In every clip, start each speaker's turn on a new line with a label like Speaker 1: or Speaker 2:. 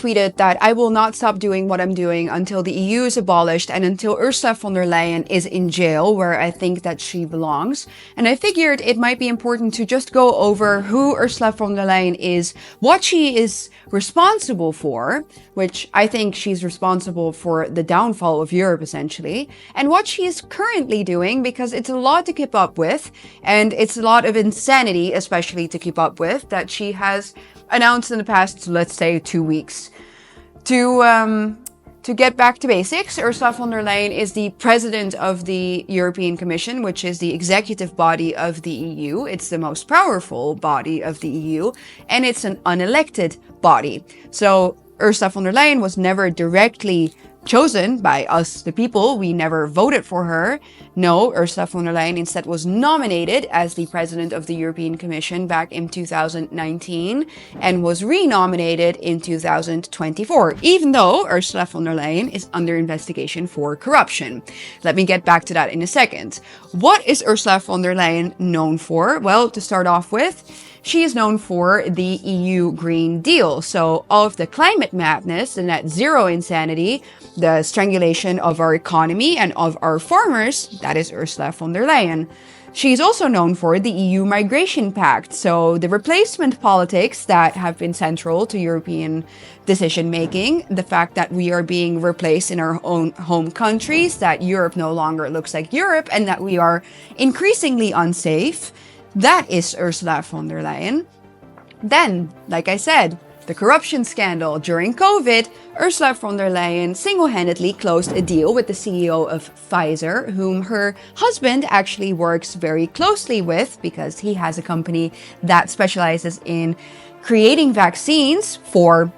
Speaker 1: tweeted that I will not stop doing what I'm doing until the EU is abolished and until Ursula von der Leyen is in jail, where I think that she belongs. And I figured it might be important to just go over who Ursula von der Leyen is, what she is responsible for, which I think she's responsible for the downfall of Europe essentially, and what she is currently doing, because it's a lot to keep up with, and it's a lot of insanity, especially to keep up with, that she has announced in the past, let's say, 2 weeks. To get back to basics, Ursula von der Leyen is the president of the European Commission, which is the executive body of the EU. It's the most powerful body of the EU, and it's an unelected body. So Ursula von der Leyen was never directly chosen by us, the people. We never voted for her. No, Ursula von der Leyen instead was nominated as the president of the European Commission back in 2019 and was renominated in 2024, even though Ursula von der Leyen is under investigation for corruption. Let me get back to that in a second. What is Ursula von der Leyen known for? Well, to start off with, she is known for the EU Green Deal. So all of the climate madness, the net zero insanity, the strangulation of our economy and of our farmers, that is Ursula von der Leyen. She's also known for the EU Migration Pact, so the replacement politics that have been central to European decision-making, the fact that we are being replaced in our own home countries, that Europe no longer looks like Europe, and that we are increasingly unsafe. That is Ursula von der Leyen. Then, like I said, the corruption scandal during COVID, Ursula von der Leyen single-handedly closed a deal with the CEO of Pfizer, whom her husband actually works very closely with because he has a company that specializes in creating vaccines for,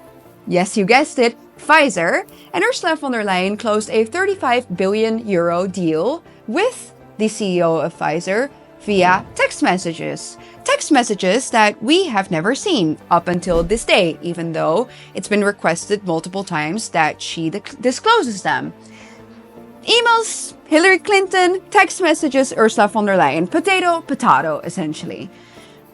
Speaker 1: yes, you guessed it, Pfizer. And Ursula von der Leyen closed a 35 billion euro deal with the CEO of Pfizer via text messages. Text messages that we have never seen up until this day, even though it's been requested multiple times that she discloses them. Emails, Hillary Clinton, text messages, Ursula von der Leyen. Potato, potato, essentially.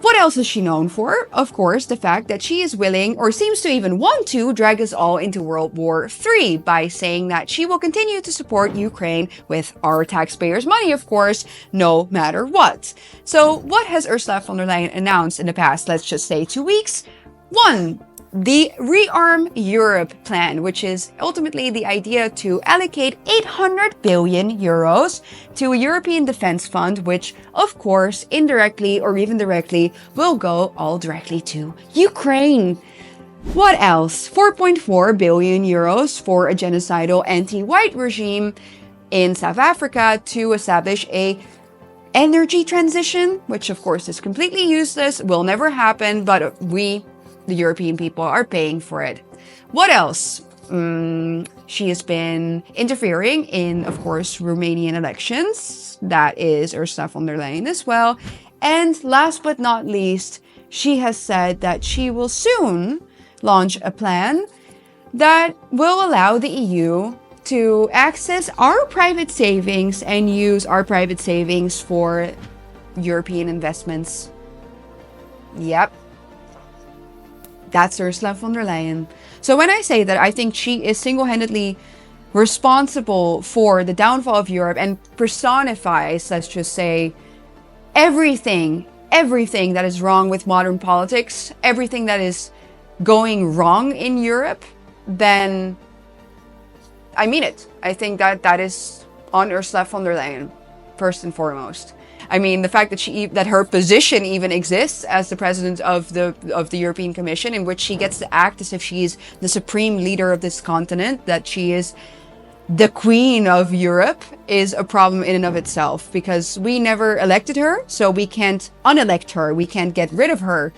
Speaker 1: What else is she known for? Of course, the fact that she is willing, or seems to even want to, drag us all into World War III by saying that she will continue to support Ukraine with our taxpayers' money, of course, no matter what. So what has Ursula von der Leyen announced in the past, let's just say 2 weeks? 1. The Rearm Europe plan, which is ultimately the idea to allocate 800 billion euros to a European defense fund, which, of course, indirectly or even directly, will go all directly to Ukraine. What else? 4.4 billion euros for a genocidal anti-white regime in South Africa to establish a energy transition, which of course is completely useless, will never happen, but we, the European people, are paying for it. What else? She has been interfering in, of course, Romanian elections. That is Ursula von der Leyen as well. And last but not least, she has said that she will soon launch a plan that will allow the EU to access our private savings and use our private savings for European investments. Yep. That's Ursula von der Leyen. So when I say that I think she is single-handedly responsible for the downfall of Europe and personifies, let's just say, everything that is wrong with modern politics, everything that is going wrong in Europe, then I mean it. I think that is on Ursula von der Leyen, first and foremost. I mean, the fact that her position even exists as the president of the European Commission, in which she gets to act as if she is the supreme leader of this continent, that she is the queen of Europe, is a problem in and of itself, because we never elected her, so we can't unelect her. We can't get rid of her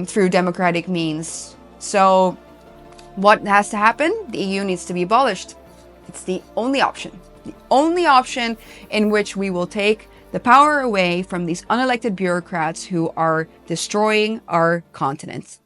Speaker 1: through democratic means. So what has to happen? The EU needs to be abolished. It's the only option. The only option in which we will take the power away from these unelected bureaucrats who are destroying our continent.